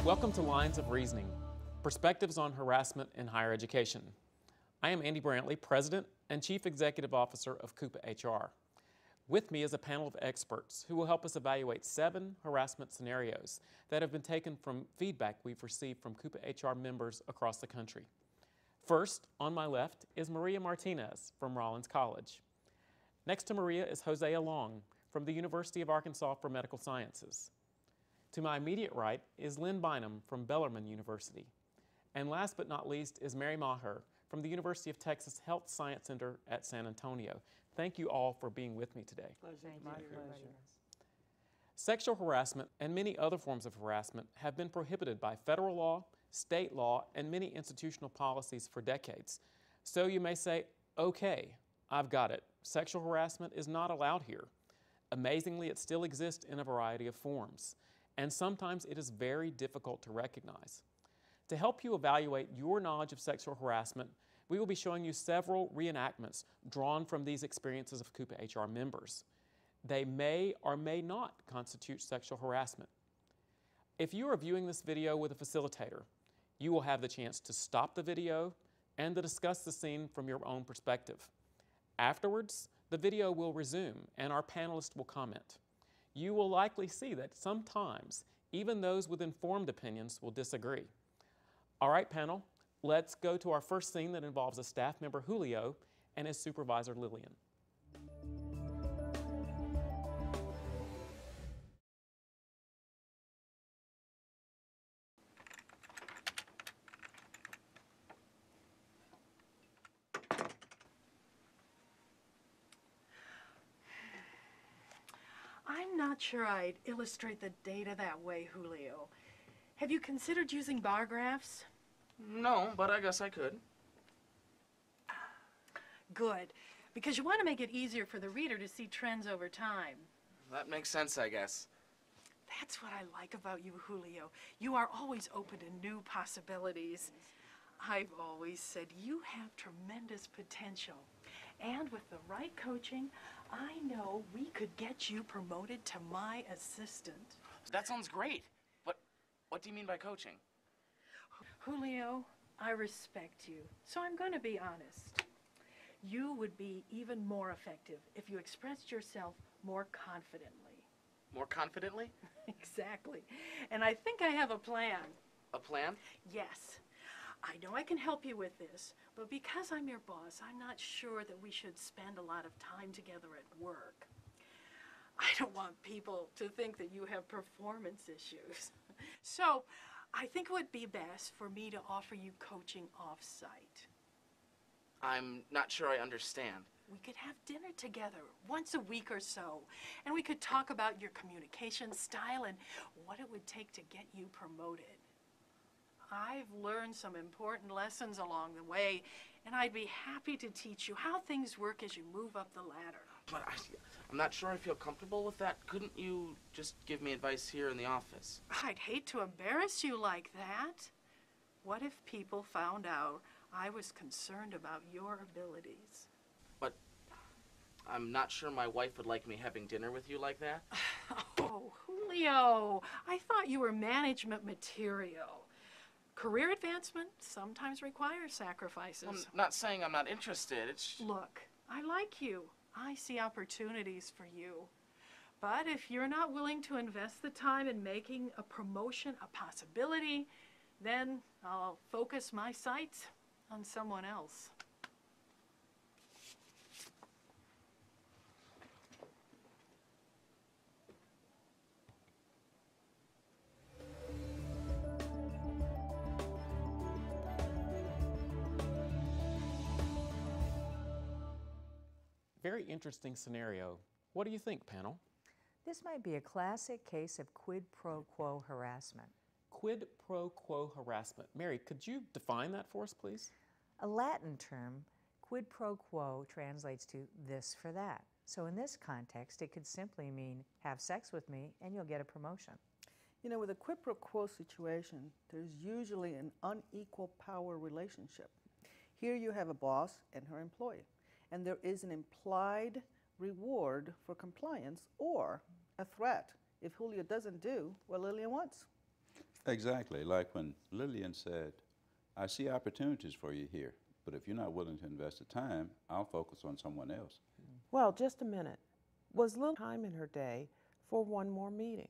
Welcome to Lines of Reasoning, Perspectives on Harassment in Higher Education. I am Andy Brantley, President and Chief Executive Officer of Coupa HR. With me is a panel of experts who will help us evaluate 7 harassment scenarios that have been taken from feedback we've received from Coupa HR members across the country. First, on my left, is Maria Martinez from Rollins College. Next to Maria is Hosea Long from the University of Arkansas for Medical Sciences. To my immediate right is Lynn Bynum from Bellarmine University. And last but not least is Mary Maher from the University of Texas Health Science Center at San Antonio. Thank you all for being with me today. My pleasure. Sexual harassment and many other forms of harassment have been prohibited by federal law, state law, and many institutional policies for decades. So you may say, okay, I've got it. Sexual harassment is not allowed here. Amazingly, it still exists in a variety of forms, and sometimes it is very difficult to recognize. To help you evaluate your knowledge of sexual harassment, we will be showing you several reenactments drawn from these experiences of Coupa HR members. They may or may not constitute sexual harassment. If you are viewing this video with a facilitator, you will have the chance to stop the video and to discuss the scene from your own perspective. Afterwards, the video will resume and our panelists will comment. You will likely see that sometimes even those with informed opinions will disagree. All right, panel, let's go to our first scene that involves a staff member, Julio, and his supervisor, Lillian. I'm not sure I'd illustrate the data that way, Julio. Have you considered using bar graphs? No, but I guess I could. Good, because you want to make it easier for the reader to see trends over time. That makes sense, I guess. That's what I like about you, Julio. You are always open to new possibilities. I've always said you have tremendous potential. And with the right coaching, I know we could get you promoted to my assistant. That sounds great. But what do you mean by coaching? Julio, I respect you, so I'm going to be honest. You would be even more effective if you expressed yourself more confidently. More confidently? Exactly. And I think I have a plan. A plan? Yes. I know I can help you with this, but because I'm your boss, I'm not sure that we should spend a lot of time together at work. I don't want people to think that you have performance issues. So, I think it would be best for me to offer you coaching off-site. I'm not sure I understand. We could have dinner together once a week or so, and we could talk about your communication style and what it would take to get you promoted. I've learned some important lessons along the way, and I'd be happy to teach you how things work as you move up the ladder. But I'm not sure I feel comfortable with that. Couldn't you just give me advice here in the office? I'd hate to embarrass you like that. What if people found out I was concerned about your abilities? But I'm not sure my wife would like me having dinner with you like that. Oh, Julio, I thought you were management material. Career advancement sometimes requires sacrifices. I'm not saying I'm not interested. It's... Look, I like you. I see opportunities for you. But if you're not willing to invest the time in making a promotion a possibility, then I'll focus my sights on someone else. Very interesting scenario. What do you think, panel? This might be a classic case of quid pro quo harassment. Quid pro quo harassment. Mary, could you define that for us, please? A Latin term, quid pro quo, translates to this for that. So in this context, it could simply mean have sex with me and you'll get a promotion. You know, with a quid pro quo situation, there's usually an unequal power relationship. Here you have a boss and her employee, and there is an implied reward for compliance or a threat if Julio doesn't do what Lillian wants. Exactly, like when Lillian said, I see opportunities for you here, but if you're not willing to invest the time, I'll focus on someone else. Well, just a minute. Was Lil time in her day for one more meeting?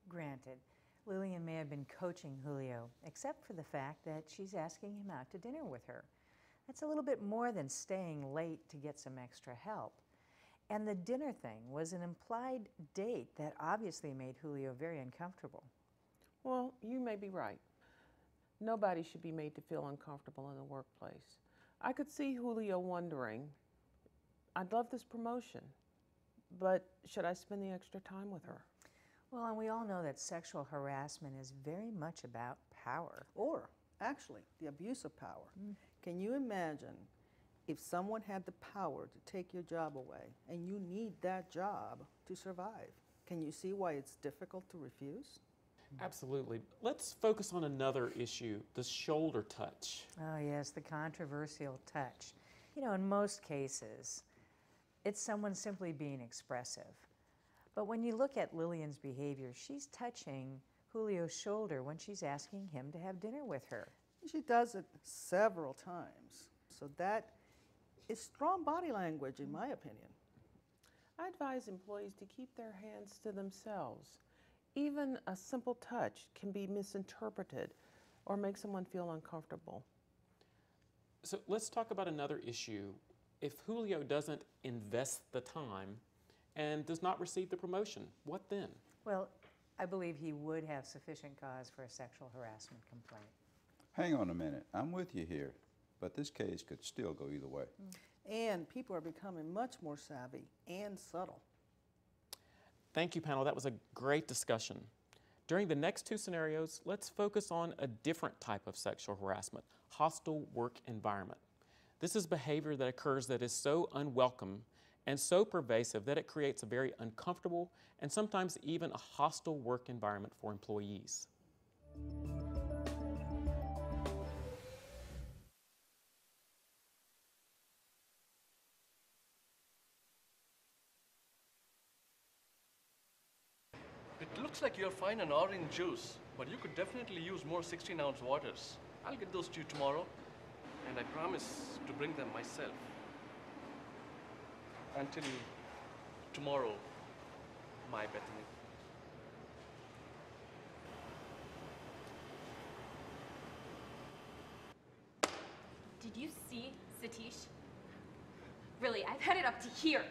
Granted, Lillian may have been coaching Julio, except for the fact that she's asking him out to dinner with her. That's a little bit more than staying late to get some extra help. And the dinner thing was an implied date that obviously made Julio very uncomfortable. Well, you may be right. Nobody should be made to feel uncomfortable in the workplace. I could see Julio wondering, I'd love this promotion, but should I spend the extra time with her? Well, and we all know that sexual harassment is very much about power. Or, actually, the abuse of power. Can you imagine if someone had the power to take your job away and you need that job to survive? Can you see why it's difficult to refuse? Absolutely. Let's focus on another issue, the shoulder touch. Oh, yes, the controversial touch. You know, in most cases, it's someone simply being expressive. But when you look at Lillian's behavior, she's touching Julio's shoulder when she's asking him to have dinner with her. She does it several times. So that is strong body language, in my opinion. I advise employees to keep their hands to themselves. Even a simple touch can be misinterpreted or make someone feel uncomfortable. So let's talk about another issue. If Julio doesn't invest the time and does not receive the promotion, what then? Well, I believe he would have sufficient cause for a sexual harassment complaint. Hang on a minute, I'm with you here, but this case could still go either way. And people are becoming much more savvy and subtle. Thank you, panel. That was a great discussion. During the next two scenarios, let's focus on a different type of sexual harassment, hostile work environment. This is behavior that occurs that is so unwelcome and so pervasive that it creates a very uncomfortable and sometimes even a hostile work environment for employees. It looks like you're fine on orange juice, but you could definitely use more 16-ounce waters. I'll get those to you tomorrow, and I promise to bring them myself. Until tomorrow, my Bethany. Did you see Satish? Really, I've had it up to here.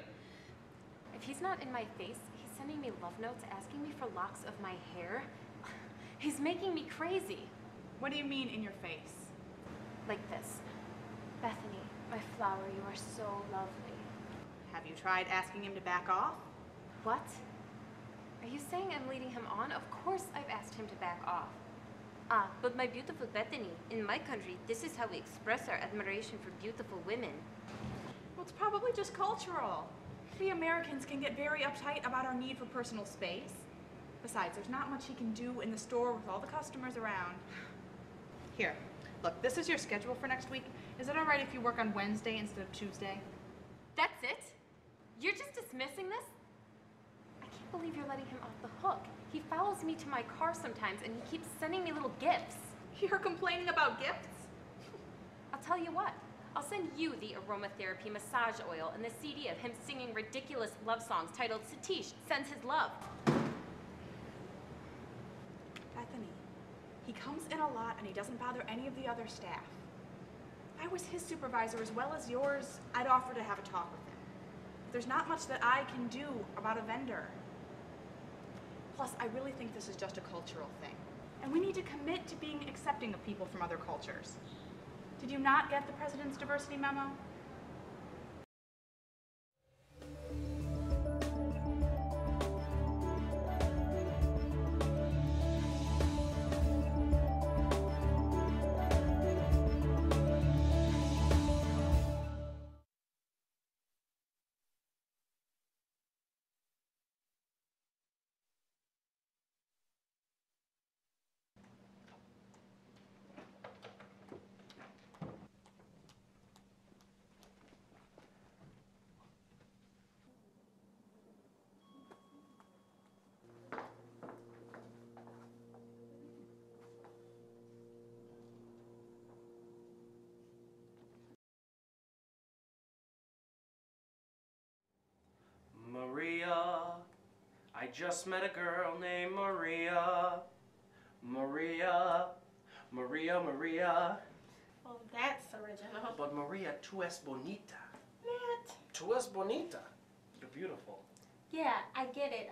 If he's not in my face, he's sending me love notes asking me for locks of my hair. He's making me crazy. What do you mean in your face? Like this. Bethany, my flower, you are so lovely. Have you tried asking him to back off? What? Are you saying I'm leading him on? Of course I've asked him to back off. Ah, but my beautiful Bethany, in my country, this is how we express our admiration for beautiful women. Well, it's probably just cultural. We Americans can get very uptight about our need for personal space. Besides, there's not much he can do in the store with all the customers around. Here, look, this is your schedule for next week. Is it all right if you work on Wednesday instead of Tuesday? That's it? You're just dismissing this? I can't believe you're letting him off the hook. He follows me to my car sometimes and he keeps sending me little gifts. You're complaining about gifts? I'll tell you what. I'll send you the aromatherapy massage oil and the CD of him singing ridiculous love songs titled Satish Sends His Love. Bethany, he comes in a lot and he doesn't bother any of the other staff. If I was his supervisor as well as yours, I'd offer to have a talk with him. But there's not much that I can do about a vendor. Plus, I really think this is just a cultural thing. And we need to commit to being accepting of people from other cultures. Did you not get the President's diversity memo? I just met a girl named Maria. Maria. Maria, Maria. Well, that's original. But Maria, tú es bonita. Matt. Tú es bonita. You're beautiful. Yeah, I get it.